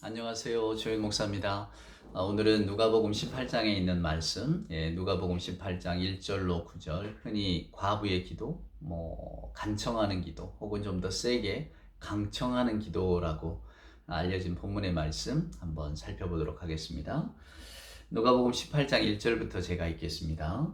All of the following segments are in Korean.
안녕하세요. 조윤 목사입니다. 오늘은 누가복음 18장에 있는 말씀, 누가복음 18장 1절로 9절, 흔히 과부의 기도, 간청하는 기도, 혹은 좀 더 세게 강청하는 기도라고 알려진 본문의 말씀 한번 살펴보도록 하겠습니다. 누가복음 18장 1절부터 제가 읽겠습니다.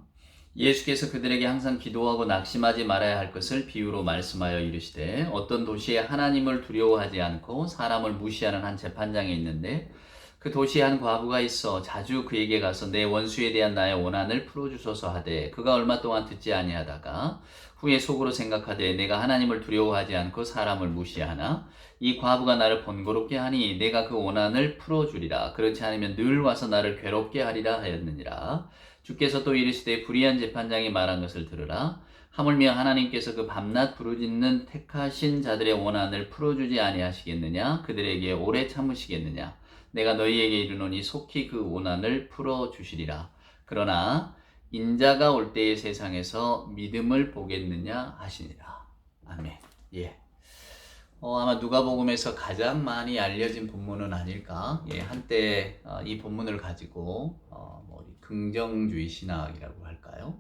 예수께서 그들에게 항상 기도하고 낙심하지 말아야 할 것을 비유로 말씀하여 이르시되 어떤 도시에 하나님을 두려워하지 않고 사람을 무시하는 한 재판장이 있는데 그 도시에 한 과부가 있어 자주 그에게 가서 내 원수에 대한 나의 원한을 풀어주소서 하되 그가 얼마 동안 듣지 아니하다가 후에 속으로 생각하되 내가 하나님을 두려워하지 않고 사람을 무시하나 이 과부가 나를 번거롭게 하니 내가 그 원한을 풀어주리라. 그렇지 않으면 늘 와서 나를 괴롭게 하리라 하였느니라. 주께서 또 이르시되 불의한 재판장이 말한 것을 들으라. 하물며 하나님께서 그 밤낮 부르짖는 택하신 자들의 원한을 풀어주지 아니하시겠느냐? 그들에게 오래 참으시겠느냐? 내가 너희에게 이르노니 속히 그 원한을 풀어주시리라. 그러나 인자가 올 때의 세상에서 믿음을 보겠느냐 하시니라. 아멘. 예. 아마 누가복음에서 가장 많이 알려진 본문은 아닐까. 한때 이 본문을 가지고 긍정주의 신학이라고 할까요?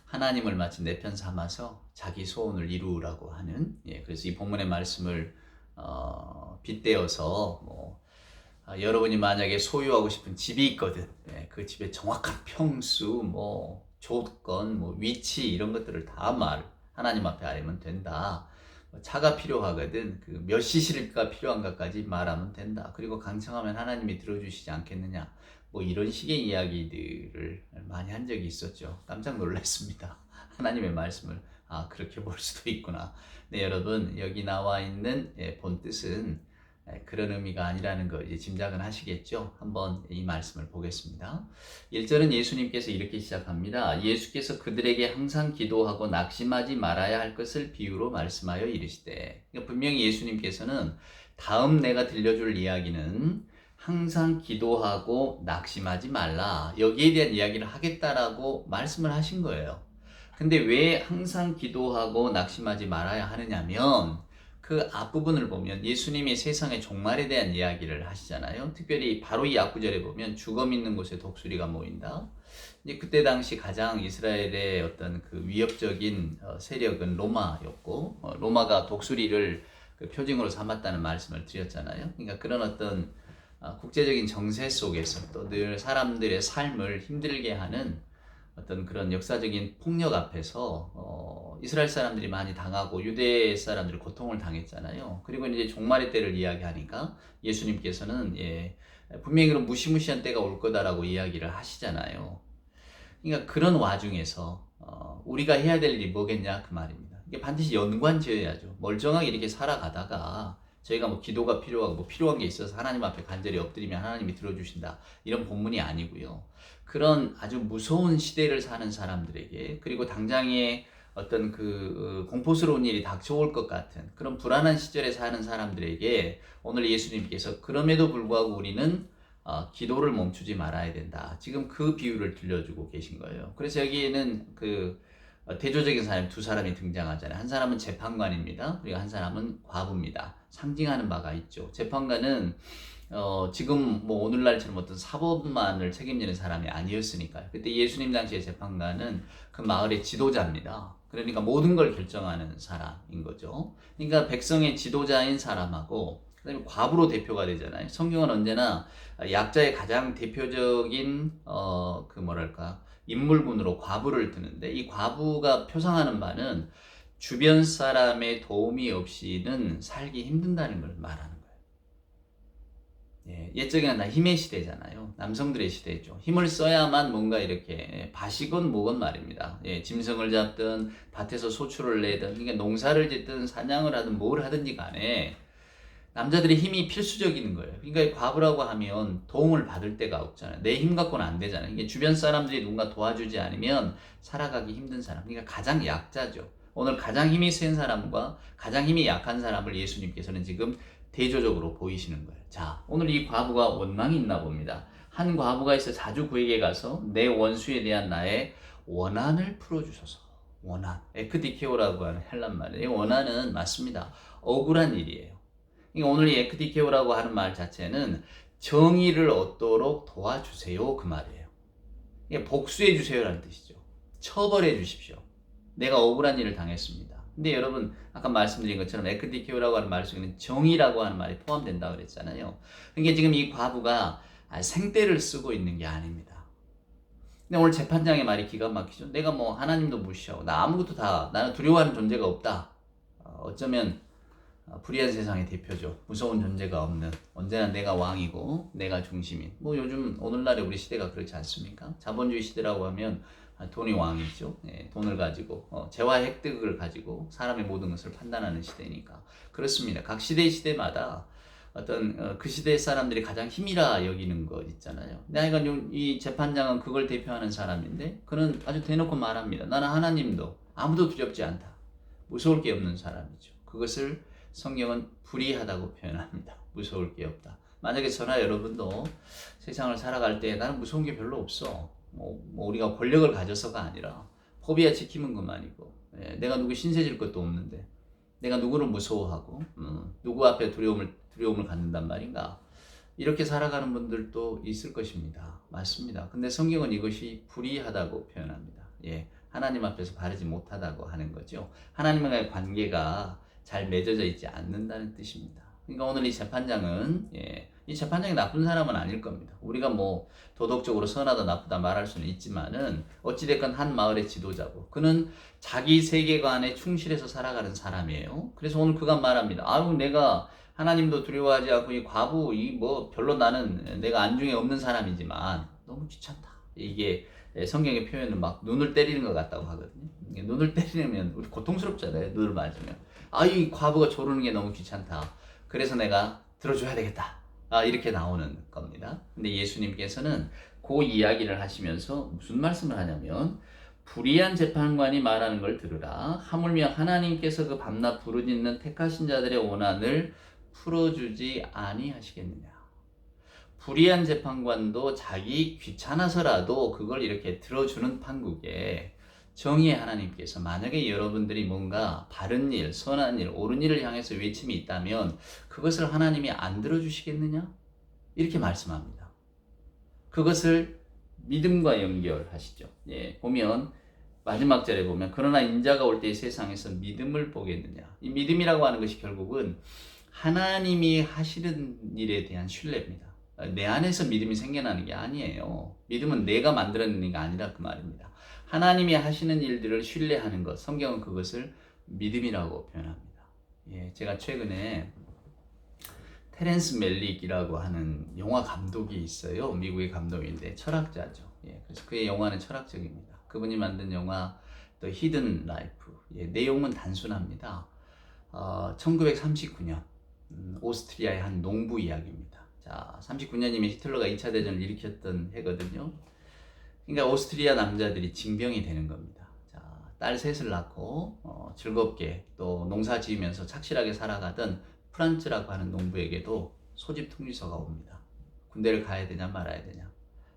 하나님을 마치 내 편 삼아서 자기 소원을 이루라고 하는. 그래서 이 본문의 말씀을 빗대어서 여러분이 만약에 소유하고 싶은 집이 있거든. 그 집의 정확한 평수, 조건, 위치 이런 것들을 다 하나님 앞에 알면 된다. 차가 필요하거든. 그 몇 cc가 필요한가까지 말하면 된다. 그리고 강청하면 하나님이 들어주시지 않겠느냐. 이런 식의 이야기들을 많이 한 적이 있었죠. 깜짝 놀랐습니다. 하나님의 말씀을 그렇게 볼 수도 있구나. 네, 여러분 여기 나와 있는 본 뜻은 그런 의미가 아니라는 거 이제 짐작은 하시겠죠? 한번 이 말씀을 보겠습니다. 1절은 예수님께서 이렇게 시작합니다. 예수께서 그들에게 항상 기도하고 낙심하지 말아야 할 것을 비유로 말씀하여 이르시되. 그러니까 분명히 예수님께서는 다음 내가 들려줄 이야기는 항상 기도하고 낙심하지 말라. 여기에 대한 이야기를 하겠다라고 말씀을 하신 거예요. 근데 왜 항상 기도하고 낙심하지 말아야 하느냐면 그 앞부분을 보면 예수님이 세상의 종말에 대한 이야기를 하시잖아요. 특별히 바로 이 앞구절에 보면 죽음 있는 곳에 독수리가 모인다. 이제 그때 당시 가장 이스라엘의 어떤 그 위협적인 세력은 로마였고, 로마가 독수리를 그 표징으로 삼았다는 말씀을 드렸잖아요. 그러니까 그런 어떤 국제적인 정세 속에서 또 늘 사람들의 삶을 힘들게 하는 어떤 그런 역사적인 폭력 앞에서 이스라엘 사람들이 많이 당하고 유대 사람들이 고통을 당했잖아요. 그리고 이제 종말의 때를 이야기하니까 예수님께서는 분명히 그런 무시무시한 때가 올 거다라고 이야기를 하시잖아요. 그러니까 그런 와중에서 우리가 해야 될 일이 뭐겠냐 그 말입니다. 이게 반드시 연관지어야죠. 멀쩡하게 이렇게 살아가다가 저희가 기도가 필요하고 필요한 게 있어서 하나님 앞에 간절히 엎드리면 하나님이 들어주신다 이런 본문이 아니고요. 그런 아주 무서운 시대를 사는 사람들에게, 그리고 당장에 어떤 그 공포스러운 일이 닥쳐올 것 같은 그런 불안한 시절에 사는 사람들에게 오늘 예수님께서 그럼에도 불구하고 우리는 기도를 멈추지 말아야 된다. 지금 그 비유를 들려주고 계신 거예요. 그래서 여기에는 대조적인 사람 두 사람이 등장하잖아요. 한 사람은 재판관입니다. 그리고 한 사람은 과부입니다. 상징하는 바가 있죠. 재판관은 지금 오늘날처럼 어떤 사법만을 책임지는 사람이 아니었으니까요. 그때 예수님 당시의 재판관은 그 마을의 지도자입니다. 그러니까 모든 걸 결정하는 사람인 거죠. 그러니까 백성의 지도자인 사람하고 그다음에 과부로 대표가 되잖아요. 성경은 언제나 약자의 가장 대표적인 인물군으로 과부를 드는데, 이 과부가 표상하는 바는 주변 사람의 도움이 없이는 살기 힘든다는 걸 말하는 거예요. 옛적에는 다 힘의 시대잖아요. 남성들의 시대죠. 힘을 써야만 뭔가 이렇게 밭이건 뭐건 말입니다. 짐승을 잡든 밭에서 소출을 내든, 그러니까 농사를 짓든 사냥을 하든 뭘 하든지 간에 남자들의 힘이 필수적인 거예요. 그러니까 과부라고 하면 도움을 받을 데가 없잖아요. 내 힘 갖고는 안 되잖아요. 이게 주변 사람들이 누군가 도와주지 않으면 살아가기 힘든 사람, 그러니까 가장 약자죠. 오늘 가장 힘이 센 사람과 가장 힘이 약한 사람을 예수님께서는 지금 대조적으로 보이시는 거예요. 자, 오늘 이 과부가 원망이 있나 봅니다. 한 과부가 있어 자주 그에게 가서 내 원수에 대한 나의 원한을 풀어주소서. 원한, 에크디케오라고 하는 헬란 말이에요. 원한은 맞습니다. 억울한 일이에요. 그러니까 오늘 이 에크디케오라고 하는 말 자체는 정의를 얻도록 도와주세요 그 말이에요. 이게 복수해 주세요라는 뜻이죠. 처벌해 주십시오. 내가 억울한 일을 당했습니다. 근데 여러분 아까 말씀드린 것처럼 에크디케오라고 하는 말 속에는 정의라고 하는 말이 포함된다고 그랬잖아요. 그러니까 지금 이 과부가 생떼를 쓰고 있는 게 아닙니다. 근데 오늘 재판장의 말이 기가 막히죠. 내가 뭐 하나님도 무시하고 나 아무것도 다 나는 두려워하는 존재가 없다. 어쩌면 불의한 세상의 대표죠. 무서운 존재가 없는, 언제나 내가 왕이고 내가 중심인. 뭐 요즘 오늘날의 우리 시대가 그렇지 않습니까? 자본주의 시대라고 하면 돈이 왕이죠. 예, 돈을 가지고 재화 획득을 가지고 사람의 모든 것을 판단하는 시대니까 그렇습니다. 각 시대마다 어떤 그 시대 사람들이 가장 힘이라 여기는 것 있잖아요. 그러니까 이 재판장은 그걸 대표하는 사람인데 그는 아주 대놓고 말합니다. 나는 하나님도 아무도 두렵지 않다. 무서울 게 없는 사람이죠. 그것을 성경은 불의하다고 표현합니다. 무서울 게 없다. 만약에 저나 여러분도 세상을 살아갈 때 나는 무서운 게 별로 없어. 뭐 우리가 권력을 가져서가 아니라 포비아 지키는 것만이고 내가 누구 신세 질 것도 없는데 내가 누구를 무서워하고 누구 앞에 두려움을 갖는단 말인가. 이렇게 살아가는 분들도 있을 것입니다. 맞습니다. 근데 성경은 이것이 불의하다고 표현합니다. 예, 하나님 앞에서 바르지 못하다고 하는 거죠. 하나님과의 관계가 잘 맺어져 있지 않는다는 뜻입니다. 그러니까 오늘 이 재판장은 이 재판장이 나쁜 사람은 아닐 겁니다. 우리가 뭐 도덕적으로 선하다 나쁘다 말할 수는 있지만은 어찌됐건 한 마을의 지도자고 그는 자기 세계관에 충실해서 살아가는 사람이에요. 그래서 오늘 그가 말합니다. 아유 내가 하나님도 두려워하지 않고 이 과부 이 뭐 별로 나는 내가 안중에 없는 사람이지만 너무 귀찮다. 이게 성경의 표현은 막 눈을 때리는 것 같다고 하거든요. 눈을 때리면 우리 고통스럽잖아요. 눈을 맞으면. 이 과부가 조르는 게 너무 귀찮다. 그래서 내가 들어줘야 되겠다. 이렇게 나오는 겁니다. 근데 예수님께서는 그 이야기를 하시면서 무슨 말씀을 하냐면 불의한 재판관이 말하는 걸 들으라. 하물며 하나님께서 그 밤낮 부르짖는 택하신 자들의 원한을 풀어주지 아니하시겠느냐. 불의한 재판관도 자기 귀찮아서라도 그걸 이렇게 들어주는 판국에 정의의 하나님께서 만약에 여러분들이 뭔가 바른 일, 선한 일, 옳은 일을 향해서 외침이 있다면 그것을 하나님이 안 들어주시겠느냐? 이렇게 말씀합니다. 그것을 믿음과 연결하시죠. 예, 보면 마지막 절에 보면 그러나 인자가 올 때 세상에서 믿음을 보겠느냐. 이 믿음이라고 하는 것이 결국은 하나님이 하시는 일에 대한 신뢰입니다. 내 안에서 믿음이 생겨나는 게 아니에요. 믿음은 내가 만들어내는 게 아니라 그 말입니다. 하나님이 하시는 일들을 신뢰하는 것, 성경은 그것을 믿음이라고 표현합니다. 예, 제가 최근에 테렌스 멜릭이라고 하는 영화 감독이 있어요. 미국의 감독인데 철학자죠. 예, 그래서 그의 영화는 철학적입니다. 그분이 만든 영화 The Hidden Life. 예, 내용은 단순합니다. 1939년 오스트리아의 한 농부 이야기입니다. 자, 39년이면 히틀러가 2차 대전을 일으켰던 해거든요. 그러니까 오스트리아 남자들이 징병이 되는 겁니다. 자, 딸 셋을 낳고 즐겁게 또 농사 지으면서 착실하게 살아가던 프란츠라고 하는 농부에게도 소집 통지서가 옵니다. 군대를 가야 되냐 말아야 되냐.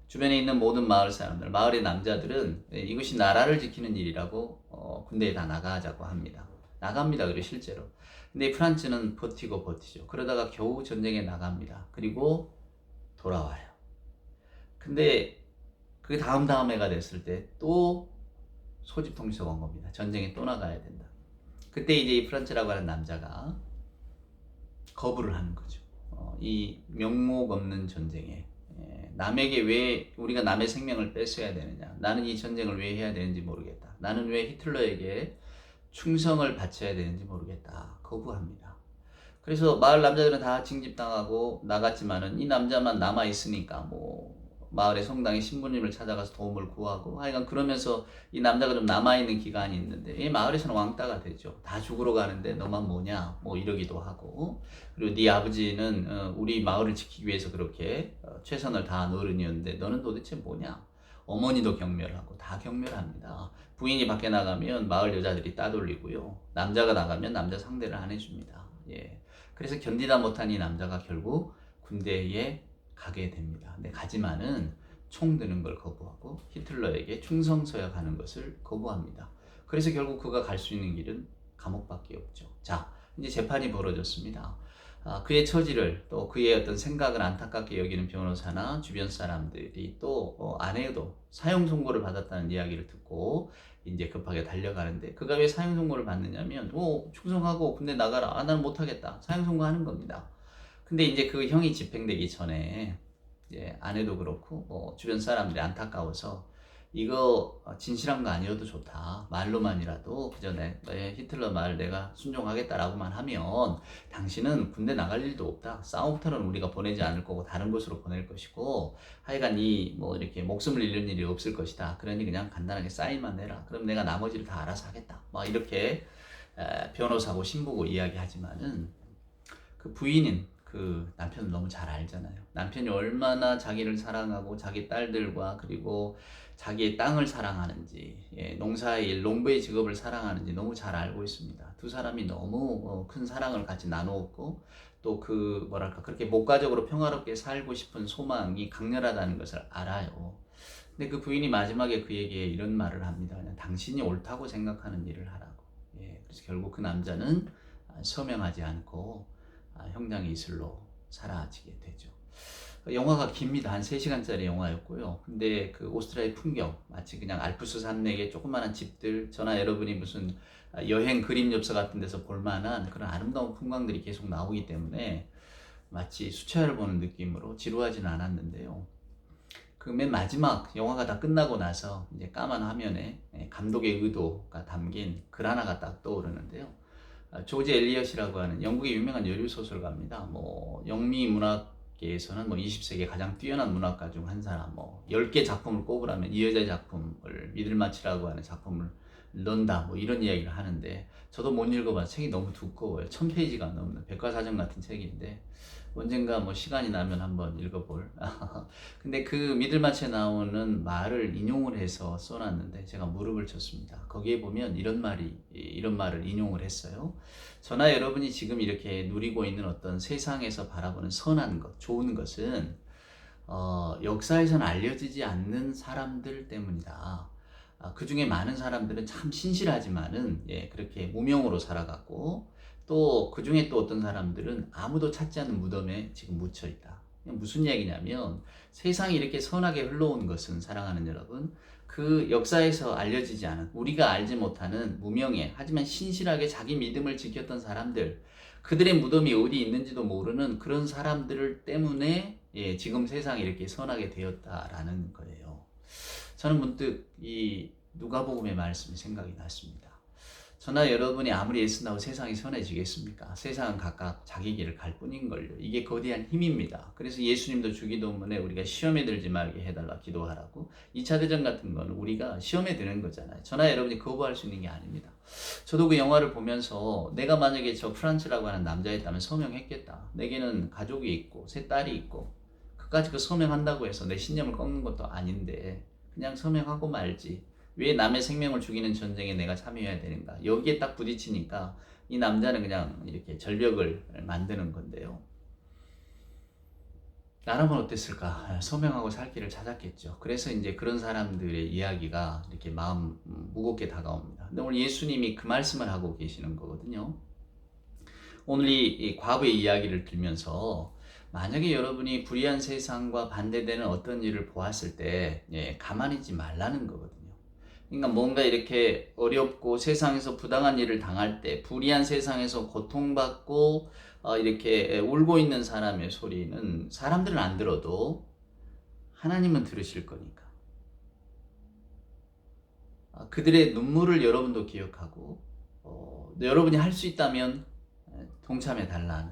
주변에 있는 모든 마을 사람들, 마을의 남자들은 이것이 나라를 지키는 일이라고 군대에 다 나가자고 합니다. 나갑니다. 그리고 실제로. 근데 프란츠는 버티죠. 그러다가 겨우 전쟁에 나갑니다. 그리고 돌아와요. 근데 그 다음 해가 됐을 때 또 소집 통지서가 온 겁니다. 전쟁에 또 나가야 된다. 그때 이제 이 프란츠라고 하는 남자가 거부를 하는 거죠. 이 명목 없는 전쟁에 남에게 왜 우리가 남의 생명을 뺏어야 되느냐. 나는 이 전쟁을 왜 해야 되는지 모르겠다. 나는 왜 히틀러에게 충성을 바쳐야 되는지 모르겠다. 거부합니다. 그래서 마을 남자들은 다 징집당하고 나갔지만은 이 남자만 남아있으니까 뭐 마을의 성당에 신부님을 찾아가서 도움을 구하고 하여간 그러면서 이 남자가 좀 남아있는 기간이 있는데 이 마을에서는 왕따가 되죠. 다 죽으러 가는데 너만 뭐냐 뭐 이러기도 하고 그리고 네 아버지는 우리 마을을 지키기 위해서 그렇게 최선을 다한 어른이었는데 너는 도대체 뭐냐. 어머니도 경멸하고 다 경멸합니다. 부인이 밖에 나가면 마을 여자들이 따돌리고요. 남자가 나가면 남자 상대를 안 해줍니다. 예. 그래서 견디다 못한 이 남자가 결국 군대에 가게 됩니다. 근데 가지만은 총 드는 걸 거부하고 히틀러에게 충성서야 가는 것을 거부합니다. 그래서 결국 그가 갈 수 있는 길은 감옥밖에 없죠. 자, 이제 재판이 벌어졌습니다. 그의 처지를 또 그의 어떤 생각을 안타깝게 여기는 변호사나 주변 사람들이 또 아내도 사형 선고를 받았다는 이야기를 듣고 이제 급하게 달려가는데, 그가 왜 사형 선고를 받느냐면 충성하고 군대 나가라. 나는 못하겠다. 사형 선고하는 겁니다. 근데 이제 그 형이 집행되기 전에 이제 아내도 그렇고 주변 사람들이 안타까워서 이거 진실한 거 아니어도 좋다. 말로만이라도 그저 히틀러 말 내가 순종하겠다라고만 하면 당신은 군대 나갈 일도 없다. 싸움터는 우리가 보내지 않을 거고 다른 곳으로 보낼 것이고 하여간 이렇게 목숨을 잃는 일이 없을 것이다. 그러니 그냥 간단하게 사인만 내라. 그럼 내가 나머지를 다 알아서 하겠다. 막 이렇게 변호사고 신부고 이야기하지만은 그 부인인 그 남편은 너무 잘 알잖아요. 남편이 얼마나 자기를 사랑하고 자기 딸들과 그리고 자기의 땅을 사랑하는지, 농사의 일, 농부의 직업을 사랑하는지 너무 잘 알고 있습니다. 두 사람이 너무 큰 사랑을 같이 나누었고 또 그렇게 목가적으로 평화롭게 살고 싶은 소망이 강렬하다는 것을 알아요. 근데 그 부인이 마지막에 그에게 이런 말을 합니다. 그냥 당신이 옳다고 생각하는 일을 하라고. 그래서 결국 그 남자는 서명하지 않고 형장의 이슬로 사라지게 되죠. 영화가 깁니다. 한 3시간짜리 영화였고요. 근데 그 오스트리아의 풍경, 마치 그냥 알프스 산맥의 조그마한 집들, 저나 여러분이 무슨 여행 그림 엽서 같은 데서 볼만한 그런 아름다운 풍광들이 계속 나오기 때문에 마치 수채화를 보는 느낌으로 지루하지는 않았는데요. 그 맨 마지막 영화가 다 끝나고 나서 이제 까만 화면에 감독의 의도가 담긴 글 하나가 딱 떠오르는데요. 조지 엘리엇이라고 하는 영국의 유명한 여류 소설가입니다. 영미 문학계에서는 20세기 가장 뛰어난 문학가 중 한 사람, 10개 작품을 꼽으라면 이 여자의 작품을 미들마치라고 하는 작품을 넣는다, 이런 이야기를 하는데, 저도 못 읽어봐서 책이 너무 두꺼워요. 1000페이지가 넘는 백과사전 같은 책인데 언젠가 시간이 나면 한번 읽어볼. 근데 그 미들마치에 나오는 말을 인용을 해서 써놨는데 제가 무릎을 쳤습니다. 거기에 보면 이런 말을 인용을 했어요. 저나 여러분이 지금 이렇게 누리고 있는 어떤 세상에서 바라보는 선한 것, 좋은 것은 역사에서는 알려지지 않는 사람들 때문이다. 그 중에 많은 사람들은 참 신실하지만은 그렇게 무명으로 살아갔고, 또 그 중에 또 어떤 사람들은 아무도 찾지 않는 무덤에 지금 묻혀 있다. 무슨 얘기냐면 세상이 이렇게 선하게 흘러온 것은, 사랑하는 여러분, 그 역사에서 알려지지 않은, 우리가 알지 못하는 무명의 하지만 신실하게 자기 믿음을 지켰던 사람들, 그들의 무덤이 어디 있는지도 모르는 그런 사람들 때문에 지금 세상이 이렇게 선하게 되었다라는 거예요. 저는 문득 이 누가복음의 말씀이 생각이 났습니다. 저나 여러분이 아무리 애쓴다고 세상이 선해지겠습니까? 세상은 각각 자기 길을 갈 뿐인걸요. 이게 거대한 힘입니다. 그래서 예수님도 주기도문에 우리가 시험에 들지 말게 해달라 기도하라고. 2차 대전 같은 건 우리가 시험에 드는 거잖아요. 저나 여러분이 거부할 수 있는 게 아닙니다. 저도 그 영화를 보면서 내가 만약에 저 프란츠라고 하는 남자였다면 서명했겠다. 내게는 가족이 있고 세 딸이 있고 그까지 그 서명한다고 해서 내 신념을 꺾는 것도 아닌데 그냥 서명하고 말지. 왜 남의 생명을 죽이는 전쟁에 내가 참여해야 되는가? 여기에 딱 부딪히니까 이 남자는 그냥 이렇게 절벽을 만드는 건데요. 나라면 어땠을까? 서명하고 살 길을 찾았겠죠. 그래서 이제 그런 사람들의 이야기가 이렇게 마음 무겁게 다가옵니다. 근데 오늘 예수님이 그 말씀을 하고 계시는 거거든요. 오늘 이 과부의 이야기를 들면서 만약에 여러분이 불의한 세상과 반대되는 어떤 일을 보았을 때 가만히 있지 말라는 거거든요. 그러니까 뭔가 이렇게 어렵고 세상에서 부당한 일을 당할 때, 불의한 세상에서 고통받고 이렇게 울고 있는 사람의 소리는 사람들은 안 들어도 하나님은 들으실 거니까. 그들의 눈물을 여러분도 기억하고 여러분이 할 수 있다면 동참해 달라는.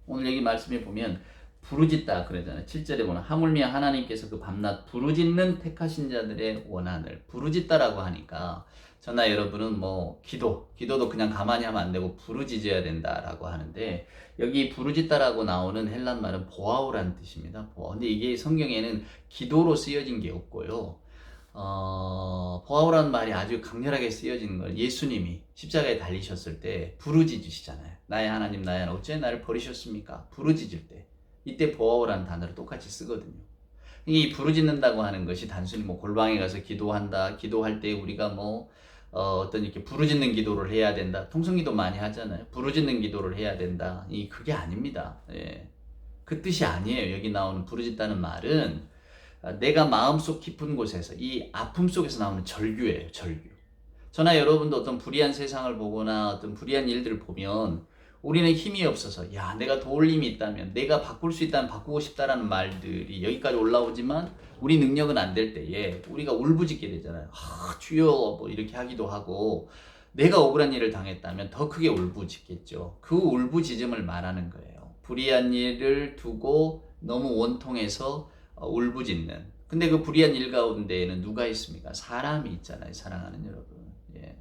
오늘 여기 말씀에 보면 부르짖다 그러잖아요. 7절에 보면 하물며 하나님께서 그 밤낮 부르짖는 택하신 자들의 원한을 부르짖다라고 하니까 저나 여러분은 기도도 그냥 가만히 하면 안 되고 부르짖어야 된다라고 하는데, 여기 부르짖다라고 나오는 헬란 말은 보아오라는 뜻입니다. 근데 이게 성경에는 기도로 쓰여진 게 없고요. 보아오라는 말이 아주 강렬하게 쓰여진 걸 예수님이 십자가에 달리셨을 때 부르짖으시잖아요. 나의 하나님 나의 하나님 어째 나를 버리셨습니까? 부르짖을 때 이때 보아오라는 단어를 똑같이 쓰거든요. 이 부르짖는다고 하는 것이 단순히 골방에 가서 기도한다, 기도할 때 우리가 어떤 이렇게 부르짖는 기도를 해야 된다. 통성기도 많이 하잖아요. 부르짖는 기도를 해야 된다. 그게 아닙니다. 예. 그 뜻이 아니에요. 여기 나오는 부르짖다는 말은 내가 마음속 깊은 곳에서 이 아픔 속에서 나오는 절규예요. 절규. 저나 여러분도 어떤 불의한 세상을 보거나 어떤 불의한 일들을 보면 우리는 힘이 없어서 야 내가 도울 힘이 있다면 내가 바꿀 수 있다면 바꾸고 싶다라는 말들이 여기까지 올라오지만 우리 능력은 안 될 때에 우리가 울부짖게 되잖아요. 주여 뭐 이렇게 하기도 하고 내가 억울한 일을 당했다면 더 크게 울부짖겠죠. 그 울부짖음을 말하는 거예요. 불의한 일을 두고 너무 원통해서 울부짖는. 근데 그 불의한 일 가운데에는 누가 있습니까? 사람이 있잖아요. 사랑하는 여러분. 예.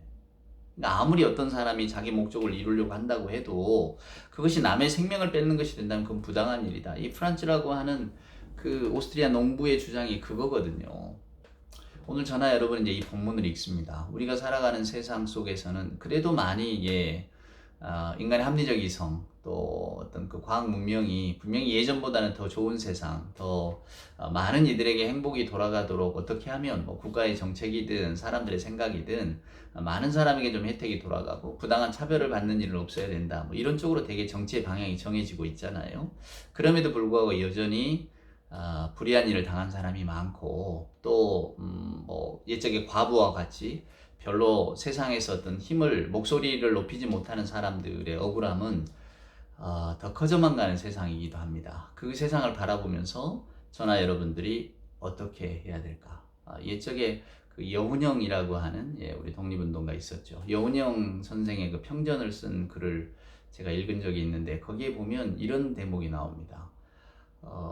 그러니까 아무리 어떤 사람이 자기 목적을 이루려고 한다고 해도 그것이 남의 생명을 뺏는 것이 된다면 그건 부당한 일이다. 이 프란츠라고 하는 그 오스트리아 농부의 주장이 그거거든요. 오늘 저나 여러분 이제 이 본문을 읽습니다. 우리가 살아가는 세상 속에서는 그래도 많이 인간의 합리적 이성 또 어떤 그 과학 문명이 분명히 예전보다는 더 좋은 세상, 더 많은 이들에게 행복이 돌아가도록 어떻게 하면 뭐 국가의 정책이든 사람들의 생각이든 많은 사람에게 좀 혜택이 돌아가고 부당한 차별을 받는 일은 없어야 된다. 뭐 이런 쪽으로 되게 정치의 방향이 정해지고 있잖아요. 그럼에도 불구하고 여전히 불의한 일을 당한 사람이 많고 또 뭐 옛적의 과부와 같이 별로 세상에서 어떤 힘을 목소리를 높이지 못하는 사람들의 억울함은 더 커져만 가는 세상이기도 합니다. 그 세상을 바라보면서 저나 여러분들이 어떻게 해야 될까? 옛적에 그 여운형이라고 하는 우리 독립운동가 있었죠. 여운형 선생의 그 평전을 쓴 글을 제가 읽은 적이 있는데 거기에 보면 이런 대목이 나옵니다.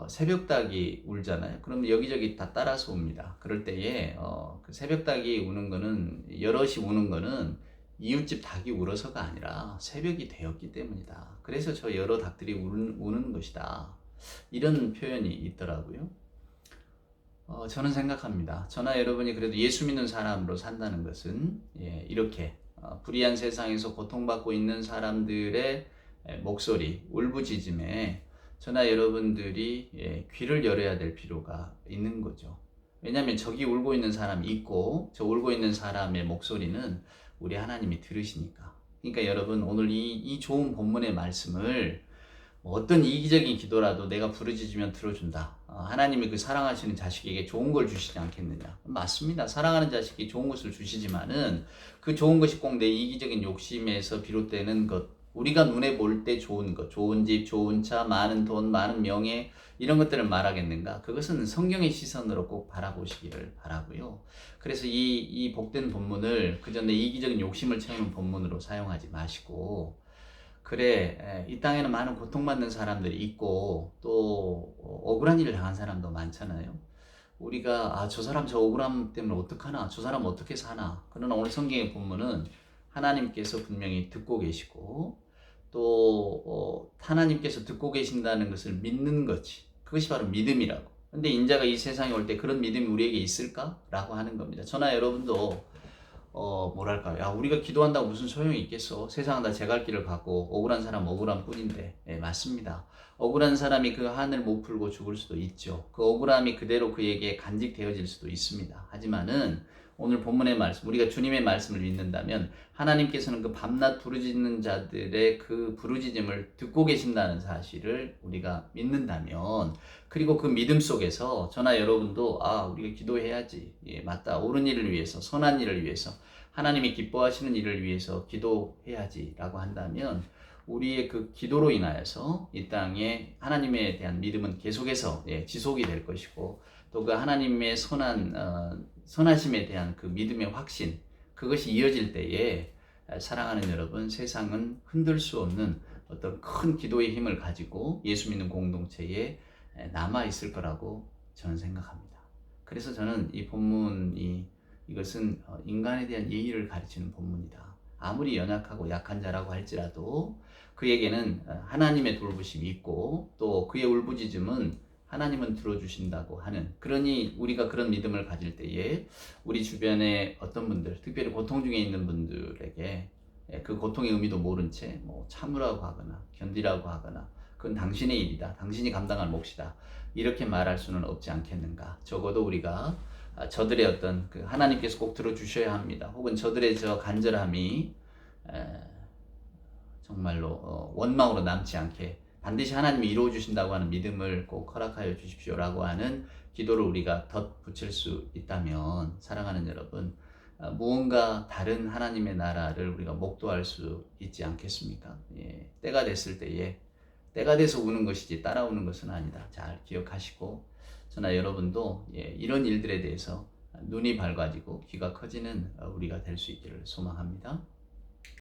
새벽닭이 울잖아요. 그럼 여기저기 다 따라서 웁니다. 그럴 때에 그 새벽닭이 우는 거는 여럿이 우는 거는 이웃집 닭이 울어서가 아니라 새벽이 되었기 때문이다. 그래서 저 여러 닭들이 우는 것이다. 이런 표현이 있더라고요. 저는 생각합니다. 저나 여러분이 그래도 예수 믿는 사람으로 산다는 것은 이렇게 불의한 세상에서 고통받고 있는 사람들의 목소리, 울부짖음에 저나 여러분들이 귀를 열어야 될 필요가 있는 거죠. 왜냐하면 저기 울고 있는 사람이 있고 저 울고 있는 사람의 목소리는 우리 하나님이 들으시니까. 그러니까 여러분 오늘 이 좋은 본문의 말씀을 어떤 이기적인 기도라도 내가 부르짖으면 들어준다. 하나님이 그 사랑하시는 자식에게 좋은 걸 주시지 않겠느냐. 맞습니다. 사랑하는 자식이 좋은 것을 주시지만은 그 좋은 것이 꼭 내 이기적인 욕심에서 비롯되는 것, 우리가 눈에 볼 때 좋은 것, 좋은 집, 좋은 차, 많은 돈, 많은 명예 이런 것들을 말하겠는가? 그것은 성경의 시선으로 꼭 바라보시기를 바라고요. 그래서 이 복된 본문을 그저 내 이기적인 욕심을 채우는 본문으로 사용하지 마시고 그래 이 땅에는 많은 고통받는 사람들이 있고 또 억울한 일을 당한 사람도 많잖아요. 우리가 저 사람 저 억울함 때문에 어떡하나 저 사람 어떻게 사나. 그러나 오늘 성경의 본문은 하나님께서 분명히 듣고 계시고 또 하나님께서 듣고 계신다는 것을 믿는 거지. 그것이 바로 믿음이라고. 근데 인자가 이 세상에 올 때 그런 믿음이 우리에게 있을까? 라고 하는 겁니다. 저나 여러분도 뭐랄까, 야, 우리가 기도한다고 무슨 소용이 있겠어? 세상은 다 제 갈 길을 가고, 억울한 사람 억울한 뿐인데. 맞습니다. 억울한 사람이 그 한을 못 풀고 죽을 수도 있죠. 그 억울함이 그대로 그에게 간직되어질 수도 있습니다. 하지만은, 오늘 본문의 말씀, 우리가 주님의 말씀을 믿는다면, 하나님께서는 그 밤낮 부르짖는 자들의 그 부르짖음을 듣고 계신다는 사실을 우리가 믿는다면, 그리고 그 믿음 속에서 저나 여러분도 우리가 기도해야지. 맞다. 옳은 일을 위해서, 선한 일을 위해서, 하나님이 기뻐하시는 일을 위해서 기도해야지 라고 한다면 우리의 그 기도로 인하여서 이 땅에 하나님에 대한 믿음은 계속해서 지속이 될 것이고 또 그 하나님의 선하심에 대한 그 믿음의 확신 그것이 이어질 때에 사랑하는 여러분 세상은 흔들 수 없는 어떤 큰 기도의 힘을 가지고 예수 믿는 공동체에 남아 있을 거라고 저는 생각합니다. 그래서 저는 이 본문이 이것은 인간에 대한 예의를 가르치는 본문이다. 아무리 연약하고 약한 자라고 할지라도 그에게는 하나님의 돌보심이 있고 또 그의 울부짖음은 하나님은 들어주신다고 하는 그러니 우리가 그런 믿음을 가질 때에 우리 주변에 어떤 분들 특별히 고통 중에 있는 분들에게 그 고통의 의미도 모른 채 참으라고 하거나 견디라고 하거나 그건 당신의 일이다. 당신이 감당할 몫이다. 이렇게 말할 수는 없지 않겠는가. 적어도 우리가 저들의 어떤 그 하나님께서 꼭 들어주셔야 합니다. 혹은 저들의 저 간절함이 정말로 원망으로 남지 않게 반드시 하나님이 이루어 주신다고 하는 믿음을 꼭 허락하여 주십시오라고 하는 기도를 우리가 덧붙일 수 있다면, 사랑하는 여러분, 무언가 다른 하나님의 나라를 우리가 목도할 수 있지 않겠습니까? 예, 때가 됐을 때에 때가 돼서 우는 것이지 따라오는 것은 아니다. 잘 기억하시고, 저나 여러분도 이런 일들에 대해서 눈이 밝아지고 귀가 커지는 우리가 될 수 있기를 소망합니다.